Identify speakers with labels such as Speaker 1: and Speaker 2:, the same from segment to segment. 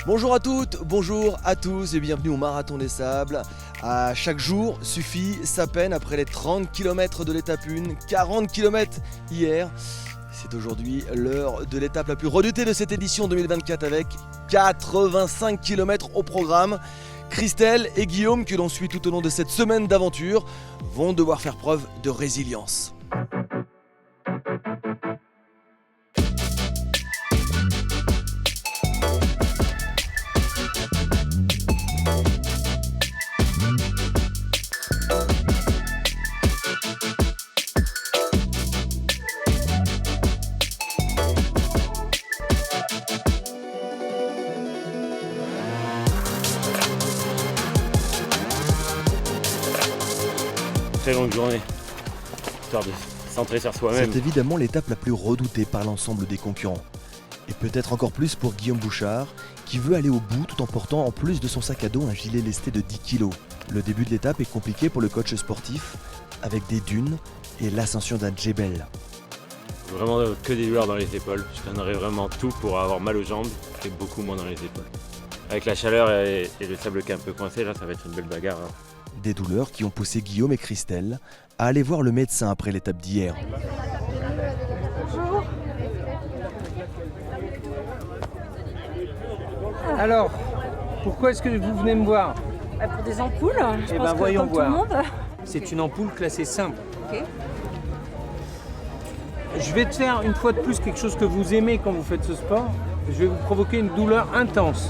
Speaker 1: Bonjour à toutes, bonjour à tous et bienvenue au Marathon des Sables. À chaque jour suffit sa peine après les 30 km de l'étape 1, 40 km hier. C'est aujourd'hui l'heure de l'étape la plus redoutée de cette édition 2024 avec 85 km au programme. Christelle et Guillaume, que l'on suit tout au long de cette semaine d'aventure, vont devoir faire preuve de résilience.
Speaker 2: Très longue journée, histoire de se centrer sur soi-même.
Speaker 1: C'est évidemment l'étape la plus redoutée par l'ensemble des concurrents. Et peut-être encore plus pour Guillaume Bouchard, qui veut aller au bout tout en portant en plus de son sac à dos un gilet lesté de 10 kg. Le début de l'étape est compliqué pour le coach sportif, avec des dunes et l'ascension d'un djebel.
Speaker 2: Vraiment que des douleurs dans les épaules. Je donnerais vraiment tout pour avoir mal aux jambes et beaucoup moins dans les épaules. Avec la chaleur et le sable qui est un peu coincé, là ça va être une belle bagarre.
Speaker 1: Des douleurs qui ont poussé Guillaume et Christelle à aller voir le médecin après l'étape d'hier.
Speaker 3: Bonjour. Alors, pourquoi est-ce que vous venez me voir?
Speaker 4: Pour des ampoules, je pense que
Speaker 3: voyons
Speaker 4: comme tout
Speaker 3: voir.
Speaker 4: le monde.
Speaker 3: C'est une ampoule classée simple.
Speaker 4: Ok.
Speaker 3: Je vais te faire une fois de plus quelque chose que vous aimez quand vous faites ce sport. Je vais vous provoquer une douleur intense.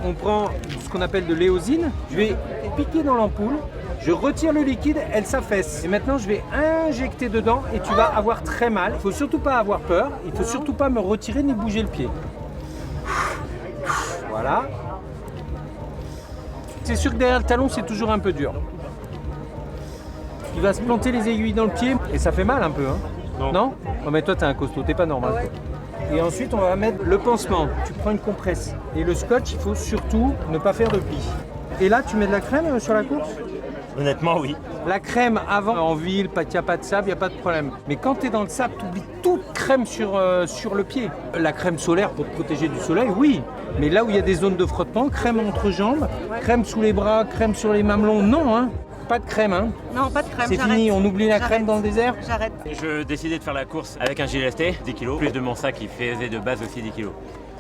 Speaker 3: On prend ce qu'on appelle de l'éosine. Je vais piquer dans l'ampoule. Je retire le liquide, elle s'affaisse. Et maintenant, je vais injecter dedans et tu vas avoir très mal. Il ne faut surtout pas avoir peur. Il ne faut surtout pas me retirer ni bouger le pied. Voilà. C'est sûr que derrière le talon, c'est toujours un peu dur. Il va se planter les aiguilles dans le pied et ça fait mal un peu. Hein. Non. Oh, mais toi, t'es un costaud, t'es pas normal.
Speaker 4: Ouais.
Speaker 3: Et ensuite, on va mettre le pansement. Tu prends une compresse. Et le scotch, il faut surtout ne pas faire de plis. Et là, tu mets de la crème sur la course?
Speaker 2: Honnêtement, oui.
Speaker 3: La crème avant, en ville, il n'y a pas de sable, il n'y a pas de problème. Mais quand tu es dans le sable, tu oublies toute crème sur le pied. La crème solaire pour te protéger du soleil, oui. Mais là où il y a des zones de frottement, crème entre jambes, crème sous les bras, crème sur les mamelons, non, hein. Pas de crème, hein.
Speaker 4: Non, pas de crème.
Speaker 3: C'est fini, on oublie la crème dans le désert.
Speaker 4: J'arrête.
Speaker 2: Je décidais de faire la course avec un gilet lesté, 10 kg, plus de mon sac qui faisait de base aussi 10 kg.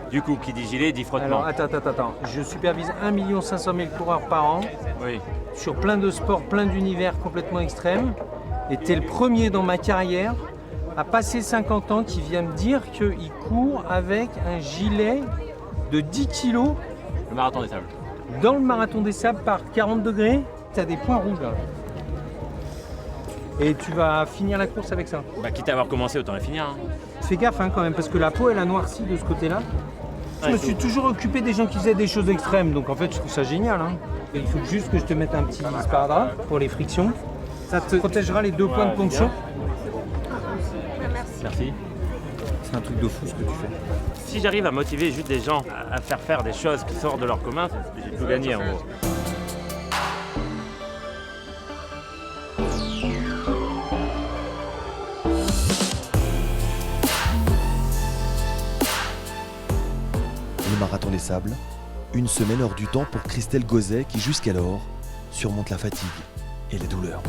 Speaker 2: Du coup, qui dit gilet, dit frottement.
Speaker 3: Alors, attends. Je supervise 1 500 000 coureurs par an,
Speaker 2: Oui.
Speaker 3: sur plein de sports, plein d'univers complètement extrêmes. Et tu es le premier dans ma carrière à passer 50 ans qui vient me dire qu'il court avec un gilet de 10 kg
Speaker 2: Le marathon des sables.
Speaker 3: dans le marathon des sables par 40 degrés. Tu as des points rouges là. Et tu vas finir la course avec ça.
Speaker 2: Bah, quitte à avoir commencé, autant la finir. Hein.
Speaker 3: Fais gaffe hein, quand même, parce que la peau elle a noirci de ce côté-là. Je me suis toujours occupé des gens qui faisaient des choses extrêmes, donc en fait je trouve ça génial. Hein. Et il faut juste que je te mette un petit sparadrap pour les frictions. Ça te protégera les 2 points de ponction.
Speaker 2: Merci.
Speaker 3: C'est un truc de fou ce que tu fais.
Speaker 2: Si j'arrive à motiver juste des gens à faire des choses qui sortent de leur commun, j'ai tout gagné en gros.
Speaker 1: Le Marathon des Sables, une semaine hors du temps pour Christelle Gauzet qui jusqu'alors surmonte la fatigue et les douleurs.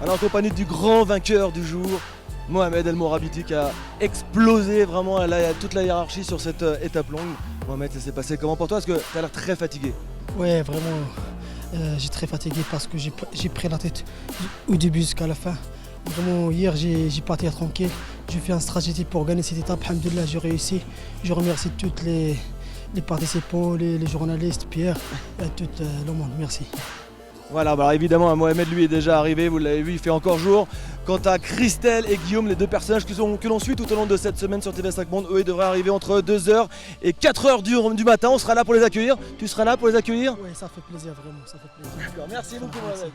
Speaker 1: Alors en compagnie du grand vainqueur du jour, Mohamed El Morabiti, qui a explosé vraiment toute la hiérarchie sur cette étape longue. Mohamed, ça s'est passé comment pour toi? Parce que tu as l'air très fatigué.
Speaker 5: Ouais, vraiment, j'ai très fatigué parce que j'ai pris la tête au début jusqu'à la fin. Vraiment, hier, j'ai parti tranquille. J'ai fait une stratégie pour gagner cette étape. Alhamdoulilah, j'ai réussi. Je remercie tous les participants, les journalistes, Pierre, et tout le monde. Merci.
Speaker 1: Voilà, bah alors évidemment, Mohamed lui est déjà arrivé, vous l'avez vu, il fait encore jour. Quant à Christelle et Guillaume, les deux personnages que l'on suit tout au long de cette semaine sur TV5 Monde, eux ils devraient arriver entre 2h et 4h du matin. On sera là pour les accueillir. Tu seras là pour les accueillir?
Speaker 5: Oui, ça fait plaisir, vraiment, ça fait plaisir.
Speaker 1: D'accord, merci beaucoup Mohamed.